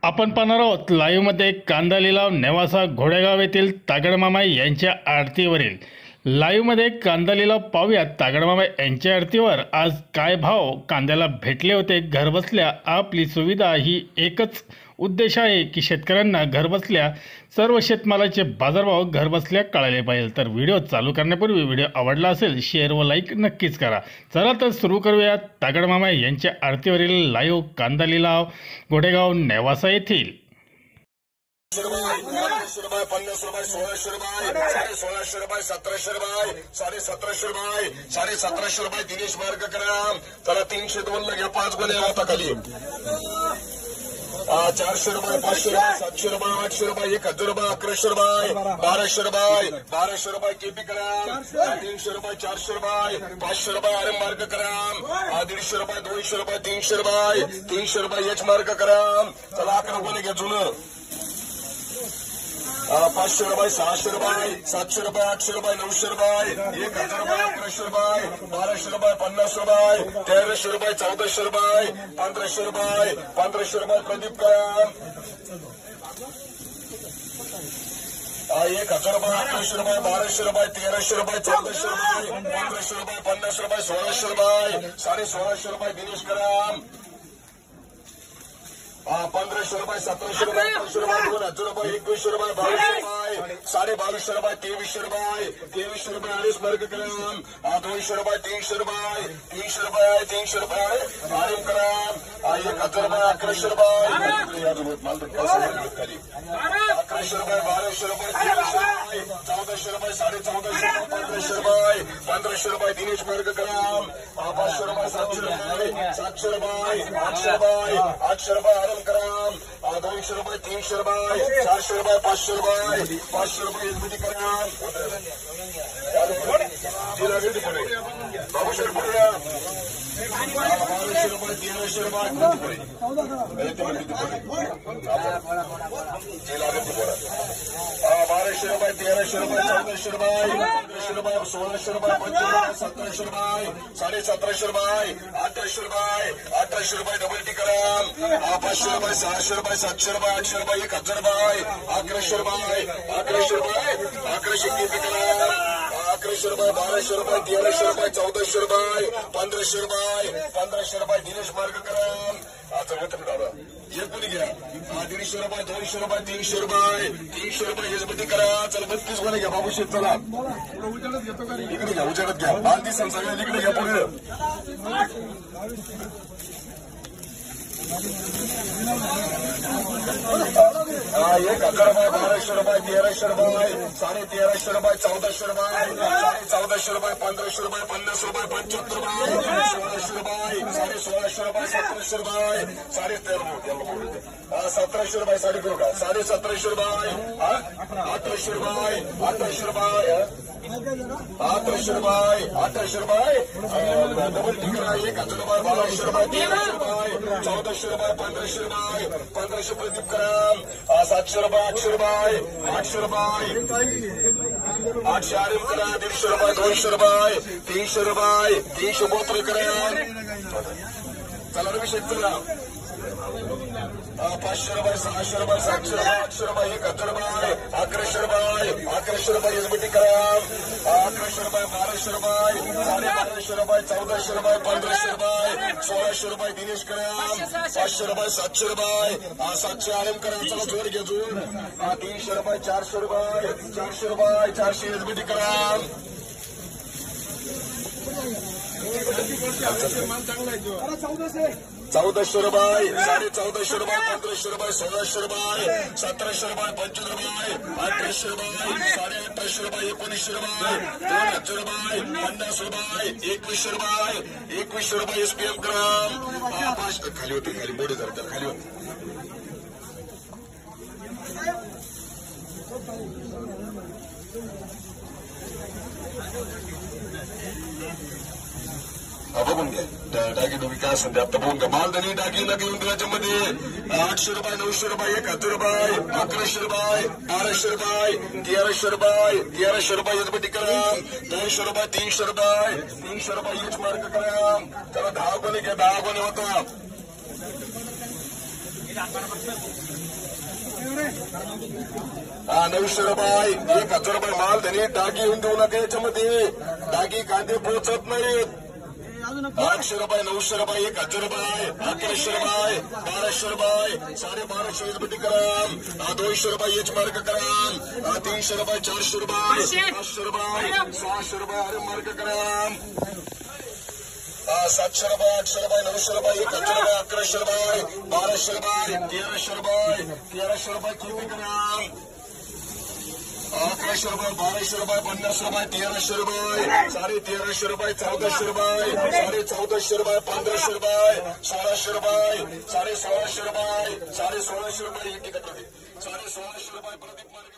आपण पाहणार आहोत लाईव्हमध्ये कांदा लिलाव नेवासा घोडेगाव येथील तागडमामा यांच्या आरतीवरील लाईव्हमध्ये कांदा लिलाव पाहूयात। तागडमामा यांच्या आरतीवर आज काय भाव कांद्याला भेटले होते। घरबसल्या आपली सुविधा ही एकच उद्देश आहे की शेतकऱ्यांना घरबसल्या सर्व शेतमालाचे बाजारभाव घरबसल्या कळाले पाहिजे। तर व्हिडिओ चालू करण्यापूर्वी व्हिडिओ आवडला असेल शेअर व लाईक नक्कीच करा। चला तर सुरू करूया तागडमामा यांच्या आरतीवरील लाईव्ह कांदा लिलाव घोडेगाव नेवासा येथील। 50 रुपये 1600 रुपये 1600 रुपये 1700 रुपये 1750 रुपये 1750 रुपये दिनेश मार्ग करा। त्याला 302 लगे 5 गुणे होता खाली 400 रुपये 500 रुपये 700 रुपये 800 रुपये 1000 रुपये 1100 रुपये 1200 रुपये केपी करा। 300 रुपये 400 रुपये 500 रुपये आरएम मार्ग करा। 150 रुपये 200 रुपये 300 रुपये 300 रुपये एच मार्ग करा। त्याला 11 गुणे घ्या जुनं 500 रुपये 600 रुपये 700 रुपये 800 रुपये 900 रुपये 1000 रुपये 1100 रुपये 1200 रुपये 50 रुपये 1300 रुपये 1400 रुपये 1500 रुपये 1500 रुपये प्रदीप करा। 1000 रुपये 1100 रुपये 1200 रुपये 1300 रुपये 1400 रुपये 1500 रुपये 50 रुपये 1600 रुपये 1650 रुपये दिनेश करा। 1500 रुपये 1700 रुपये 1800 रुपये 2000 रुपये 2100 रुपये 2200 रुपये 2250 रुपये 2300 रुपये 2300 रुपये आरएस मार्ग करा। 200 रुपये 300 रुपये 300 रुपये 300 रुपये आरएम करा। 1000 रुपये 1100 रुपये 1100 रुपये 1200 रुपये 1400 रुपये 1450 रुपये 1500 रुपये दिनेश मार्ग करा। 500 रुपये 700 रुपये 700 रुपये 800 रुपये 800 रुपये करा। 200 रुपये 300 रुपये 400 रुपये 500 रुपये 500 रुपये एसबीटी करा। बाबूशेठ पुढे 1200 रुपये 1300 रुपये 1200 रुपये 1300 रुपये 1400 रुपये 1500 रुपये 1600 रुपये 1700 रुपये 1750 रुपये 1800 रुपये 1800 रुपये डबल टी करा। 500 रुपये 600 रुपये 700 रुपये 800 रुपये 1000 रुपये 1100 रुपये 1100 रुपये 1100 केपी करा। 1100 रुपये 1200 रुपये 1300 रुपये 1400 रुपये 1500 रुपये 1500 रुपये दिनेश मार्ग करा। एक कोणी घ्या 150 रुपये 200 रुपये 300 रुपये 300 रुपये एसबीटी करा। चला 32 गुणे घ्या बाबूशेठ। चला इकडे घ्या उजेडत घ्या 5 सगळ्या इकडे घ्या पुढे 1000 रुपये 1200 रुपये 1300 रुपये 1350 रुपये 1400 रुपये 1400 रुपये 1500 रुपये 50 रुपये 75 रुपये 1600 रुपये 1650 रुपये 1700 रुपये 1700 रुपये 1700 रुपये 1750 रुपये 1800 रुपये 1800 रुपये 1800 रुपये 1800 रुपये डबल टिकट 1000 रुपये 1200 रुपये 1300 रुपये 1400 रुपये 1500 रुपये 1500 प्रदीप करा। 700 रुपये 800 रुपये 800 रुपये 800 आरएम करा। 150 रुपये 200 रुपये 300 रुपये 300 बोत्र करा। चला रविशेठ चला 500 रुपये 600 रुपये 700 रुपये 800 रुपये 1000 रुपये 1100 रुपये 1100 रुपये एसबीटी करा। 1100 रुपये 1200 रुपये 1250 रुपये 1400 रुपये 1500 रुपये 1600 रुपये दिनेश करा। 500 रुपये 700 रुपये 700 आरएम करा। चला जोड घ्या जोड 300 रुपये 400 रुपये 400 रुपये 400 एसबीटी करा। 1400 रुपये 1450 रुपये 1500 रुपये 1600 रुपये 1700 रुपये 25 रुपये 1800 रुपये 1850 रुपये 1900 रुपये 2000 रुपये 50 रुपये 2100 रुपये 2100 रुपये एसपीएम ग्राम 5 खाली होते खाली मोठे धरतात खाली होते। बघून घ्या टाकी तुम्ही काय सध्या आता बघून घ्या मालधनी टाकीला घेऊन त्याच्यामध्ये 800 रुपये 900 रुपये 1000 रुपये 1100 रुपये 1200 रुपये 1300 रुपये 1300 रुपये एसबीटी करा। 200 रुपये 300 रुपये 300 रुपये एच मार्क करा। त्याला 10 गुणे घ्या 10 गुणे होता 900 रुपये 1000 रुपये माल धनी डागी येऊन देऊ नका याच्यामध्ये डागी कांदे पोहोचत नाहीत 800 रुपये 900 रुपये 1000 रुपये 1100 रुपये 1200 रुपये 1250 रुपये ग्राम 200 रुपये एच मार्क ग्राम 300 रुपये 400 रुपये 500 रुपये 600 रुपये अरे मार्क ग्राम 700 रुपये 800 रुपये 900 रुपये 1000 रुपये 1100 रुपये 1200 रुपये 1300 रुपये 1300 रुपये किती ग्राम 1100 रुपये 1200 रुपये 50 रुपये 1300 रुपये 1350 रुपये 1400 रुपये 1450 रुपये 1500 रुपये 1600 रुपये 1650 रुपये 1650 रुपये 1600 रुपये प्रदीप मार्ग